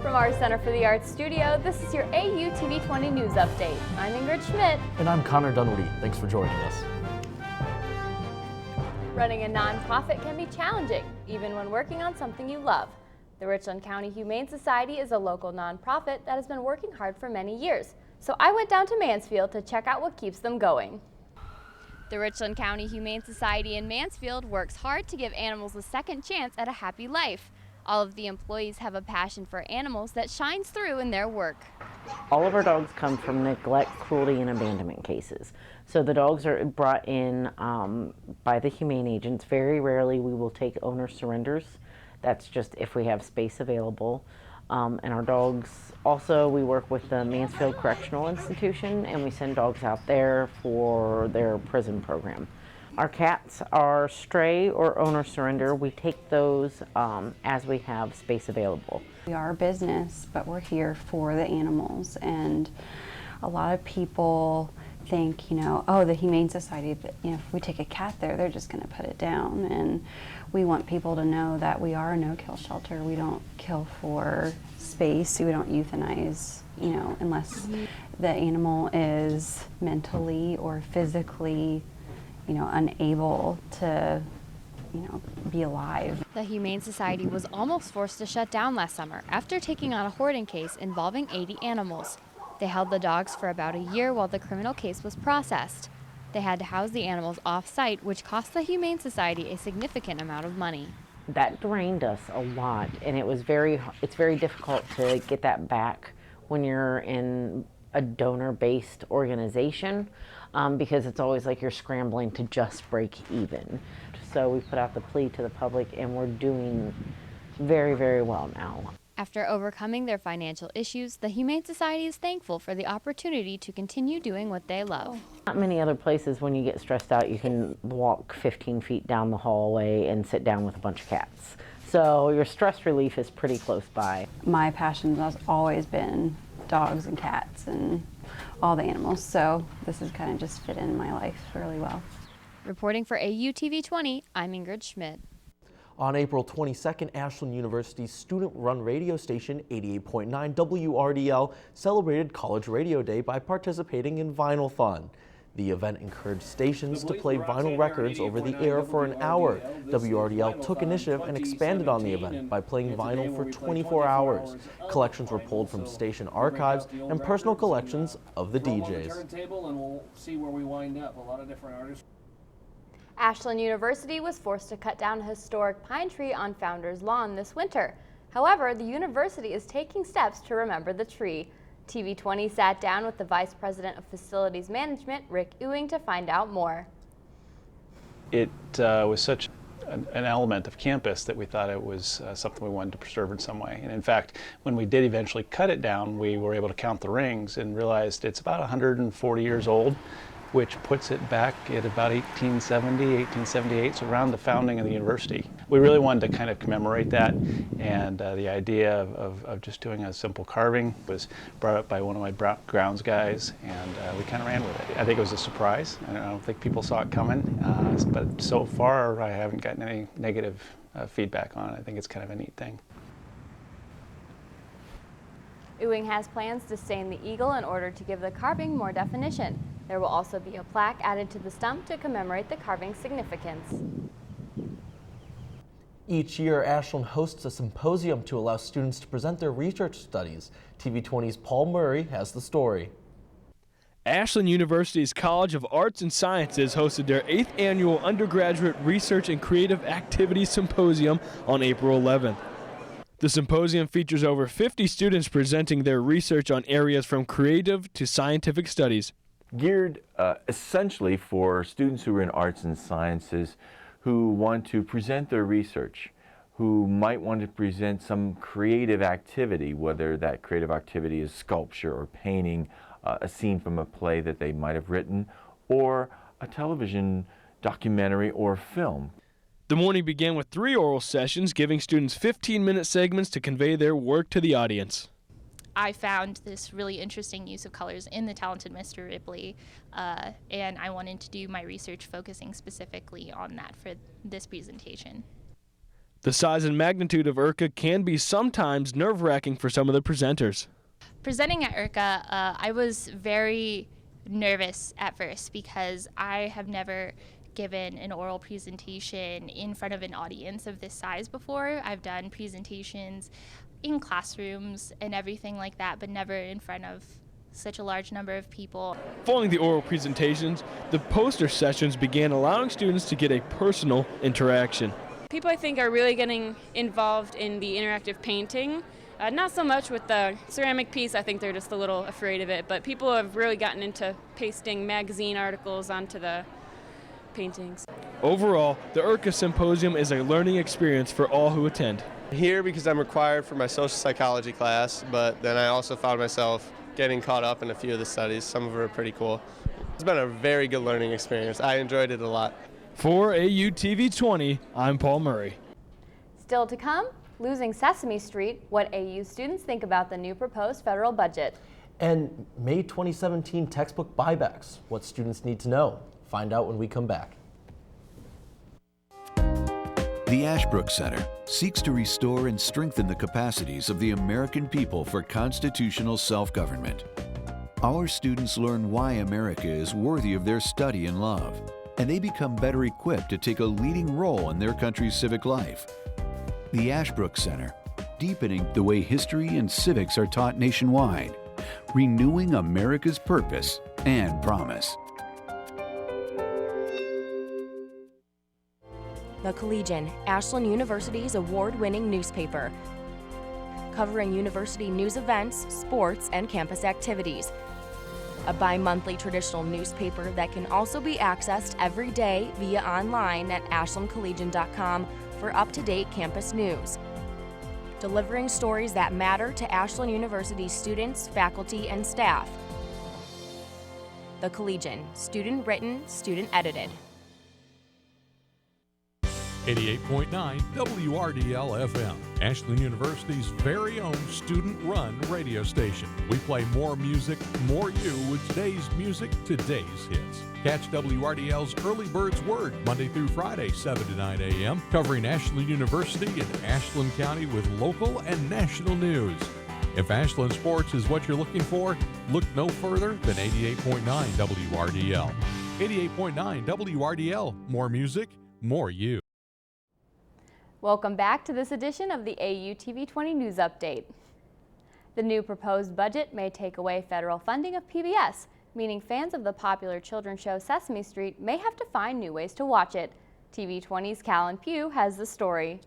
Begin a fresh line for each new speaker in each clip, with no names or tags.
From our Center for the Arts studio, this is your AUTV 20 News Update. I'm Ingrid Schmidt.
And I'm Connor Dunwoodie. Thanks for joining us.
Running a nonprofit can be challenging, even when working on something you love. The Richland County Humane Society is a local nonprofit that has been working hard for many years. So I went down to Mansfield to check out what keeps them going. The Richland County Humane Society in Mansfield works hard to give animals a second chance at a happy life. All of the employees have a passion for animals that shines through in their work.
All of our dogs come from neglect, cruelty, and abandonment cases. So the dogs are brought in by the humane agents. Very rarely we will take owner surrenders. That's just if we have space available. And our dogs, also we work with the Mansfield Correctional Institution, and we send dogs out there for their prison program. Our cats are stray or owner surrender. We take those as we have space available.
We are a business, but we're here for the animals, and a lot of people think, oh, the Humane Society, if we take a cat there, they're just going to put it down. And we want people to know that we are a no-kill shelter. We don't kill for space. We don't euthanize, unless the animal is mentally or physically unable to, be alive.
The Humane Society was almost forced to shut down last summer after taking on a hoarding case involving 80 animals. They held the dogs for about a year while the criminal case was processed. They had to house the animals off-site, which cost the Humane Society a significant amount of money.
That drained us a lot, and it's very difficult to get that back when you're in a donor-based organization, because it's always like you're scrambling to just break even. So we put out the plea to the public, and we're doing very, very well now.
After overcoming their financial issues, the Humane Society is thankful for the opportunity to continue doing what they love.
Not many other places when you get stressed out you can walk 15 feet down the hallway and sit down with a bunch of cats. So your stress relief is pretty close by.
My passion has always been dogs and cats and all the animals, so this has kind of just fit in my life really well.
Reporting for AUTV 20, I'm Ingrid Schmidt.
On April 22nd, Ashland University's student-run radio station 88.9 WRDL celebrated College Radio Day by participating in Vinylton. The event encouraged stations to play vinyl records over the air for an hour. WRDL took initiative and expanded on the event by playing vinyl for 24 hours. Collections were pulled from station archives and personal collections of the DJs.
Ashland University was forced to cut down a historic pine tree on Founders Lawn this winter. However, the university is taking steps to remember the tree. TV20 sat down with the Vice President of Facilities Management, Rick Ewing, to find out more.
It was such an element of campus that we thought it was something we wanted to preserve in some way. And in fact, when we did eventually cut it down, we were able to count the rings and realized it's about 140 years old, which puts it back at about 1870, 1878, so around the founding of the university. We really wanted to kind of commemorate that, and the idea of just doing a simple carving was brought up by one of my grounds guys, and we kind of ran with it. I think it was a surprise. I don't think people saw it coming, but so far I haven't gotten any negative feedback on it. I think it's kind of a neat thing.
Ewing has plans to stain the eagle in order to give the carving more definition. There will also be a plaque added to the stump to commemorate the carving's significance.
Each year, Ashland hosts a symposium to allow students to present their research studies. TV20's Paul Murray has the story.
Ashland University's College of Arts and Sciences hosted their 8th annual Undergraduate Research and Creative Activities Symposium on April 11th. The symposium features over 50 students presenting their research on areas from creative to scientific studies.
Geared essentially for students who are in arts and sciences who want to present their research, who might want to present some creative activity, whether that creative activity is sculpture or painting, a scene from a play that they might have written, or a television documentary or film.
The morning began with 3 oral sessions, giving students 15-minute segments to convey their work to the audience.
I found this really interesting use of colors in The Talented Mr. Ripley, and I wanted to do my research focusing specifically on that for this presentation.
The size and magnitude of URCA can be sometimes nerve-wracking for some of the presenters.
Presenting at URCA, I was very nervous at first because I have never given an oral presentation in front of an audience of this size before. I've done presentations in classrooms and everything like that, but never in front of such a large number of people.
Following the oral presentations, the poster sessions began allowing students to get a personal interaction.
People, I think, are really getting involved in the interactive painting. Not so much with the ceramic piece, I think they're just a little afraid of it, but people have really gotten into pasting magazine articles onto the paintings.
Overall, the URCA Symposium is a learning experience for all who attend.
Here because I'm required for my social psychology class, but then I also found myself getting caught up in a few of the studies. Some of them are pretty cool. It's been a very good learning experience. I enjoyed it a lot.
For AUTV 20, I'm Paul Murray.
Still to come, losing Sesame Street, what AU students think about the new proposed federal budget.
And May 2017 textbook buybacks, what students need to know. Find out when we come back.
The Ashbrook Center seeks to restore and strengthen the capacities of the American people for constitutional self-government. Our students learn why America is worthy of their study and love, and they become better equipped to take a leading role in their country's civic life. The Ashbrook Center, deepening the way history and civics are taught nationwide, renewing America's purpose and promise.
The Collegian, Ashland University's award-winning newspaper, covering university news events, sports, and campus activities. A bi-monthly traditional newspaper that can also be accessed every day via online at ashlandcollegian.com for up-to-date campus news. Delivering stories that matter to Ashland University students, faculty, and staff. The Collegian, student-written, student-edited.
88.9 WRDL FM, Ashland University's very own student-run radio station. We play more music, more you with today's music, today's hits. Catch WRDL's Early Bird's Word Monday through Friday, 7 to 9 a.m., covering Ashland University and Ashland County with local and national news. If Ashland sports is what you're looking for, look no further than 88.9 WRDL. 88.9 WRDL, more music, more you.
Welcome back to this edition of the AUTV 20 News Update. The new proposed budget may take away federal funding of PBS, meaning fans of the popular children's show Sesame Street may have to find new ways to watch it. TV 20's Callan Pugh has the story.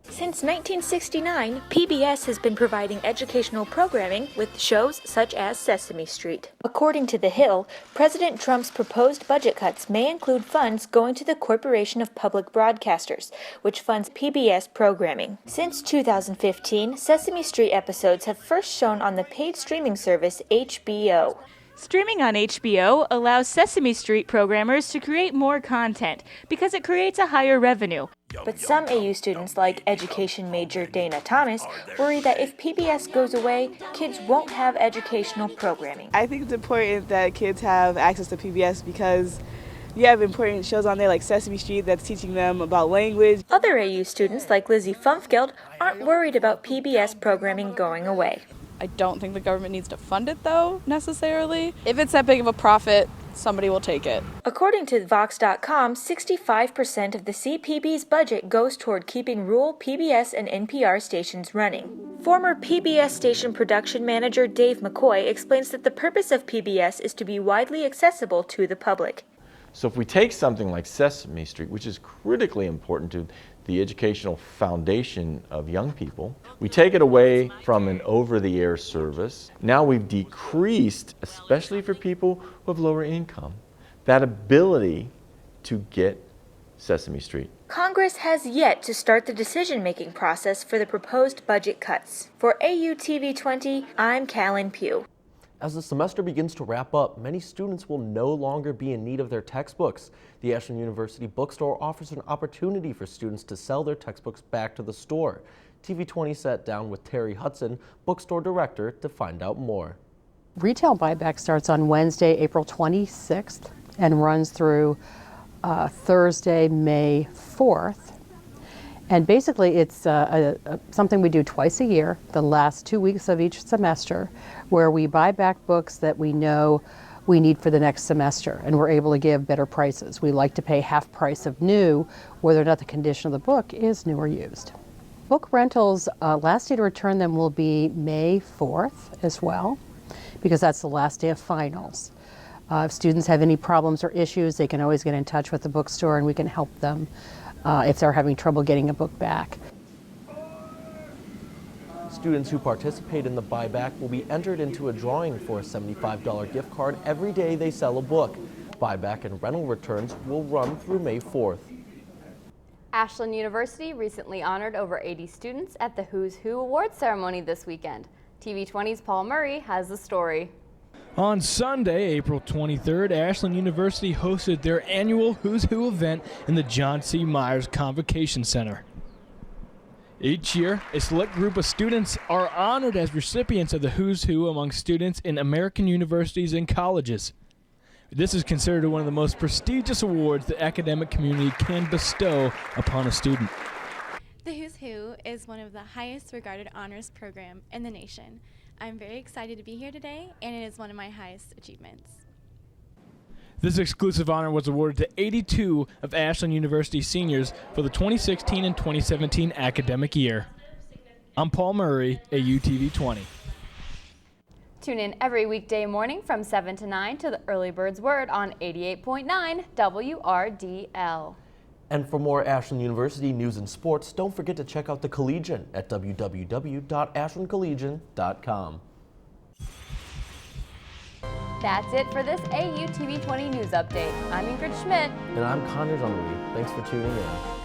Since 1969, PBS has been providing educational programming with shows such as Sesame Street. According to The Hill, President Trump's proposed budget cuts may include funds going to the Corporation of Public Broadcasters, which funds PBS programming. Since 2015, Sesame Street episodes have first shown on the paid streaming service HBO.
Streaming on HBO allows Sesame Street programmers to create more content because it creates a higher revenue.
But some AU students, like education major Dana Thomas, worry that if PBS goes away, kids won't have educational programming.
I think it's important that kids have access to PBS because you have important shows on there like Sesame Street that's teaching them about language.
Other AU students, like Lizzie Fumfgeld, aren't worried about PBS programming going away.
I don't think the government needs to fund it, though, necessarily. If it's that big of a profit, somebody will take it.
According to Vox.com, 65% of the CPB's budget goes toward keeping rural PBS and NPR stations running. Former PBS station production manager Dave McCoy explains that the purpose of PBS is to be widely accessible to the public.
So if we take something like Sesame Street, which is critically important to the educational foundation of young people, we take it away from an over-the-air service. Now we've decreased, especially for people who have lower income, that ability to get Sesame Street.
Congress has yet to start the decision-making process for the proposed budget cuts. For AUTV 20, I'm Callan Pugh.
As the semester begins to wrap up, many students will no longer be in need of their textbooks. The Ashland University Bookstore offers an opportunity for students to sell their textbooks back to the store. TV 20 sat down with Terry Hudson, bookstore director, to find out more.
Retail buyback starts on Wednesday, April 26th and runs through Thursday, May 4th. And basically it's something we do twice a year, the last 2 weeks of each semester, where we buy back books that we know we need for the next semester, and we're able to give better prices. We like to pay half price of new, whether or not the condition of the book is new or used. Book rentals, last day to return them will be May 4th as well, because that's the last day of finals. If students have any problems or issues, they can always get in touch with the bookstore and we can help them if they're having trouble getting a book back.
Students who participate in the buyback will be entered into a drawing for a $75 gift card every day they sell a book. Buyback and rental returns will run through May 4th.
Ashland University recently honored over 80 students at the Who's Who Awards ceremony this weekend. TV 20's Paul Murray has the story.
On Sunday, April 23rd, Ashland University hosted their annual Who's Who event in the John C. Myers Convocation Center. Each year, a select group of students are honored as recipients of the Who's Who among students in American universities and colleges. This is considered one of the most prestigious awards the academic community can bestow upon a student.
The Who's Who is one of the highest regarded honors program in the nation. I'm very excited to be here today, and it is one of my highest achievements.
This exclusive honor was awarded to 82 of Ashland University seniors for the 2016 and 2017 academic year. I'm Paul Murray, AUTV 20.
Tune in every weekday morning from 7 to 9 to the Early Bird's Word on 88.9 WRDL.
And for more Ashland University news and sports, don't forget to check out the Collegian at www.ashlandcollegian.com.
That's it for this AUTV 20 news update. I'm Ingrid Schmidt.
And I'm Connor Dunwoodie. Thanks for tuning in.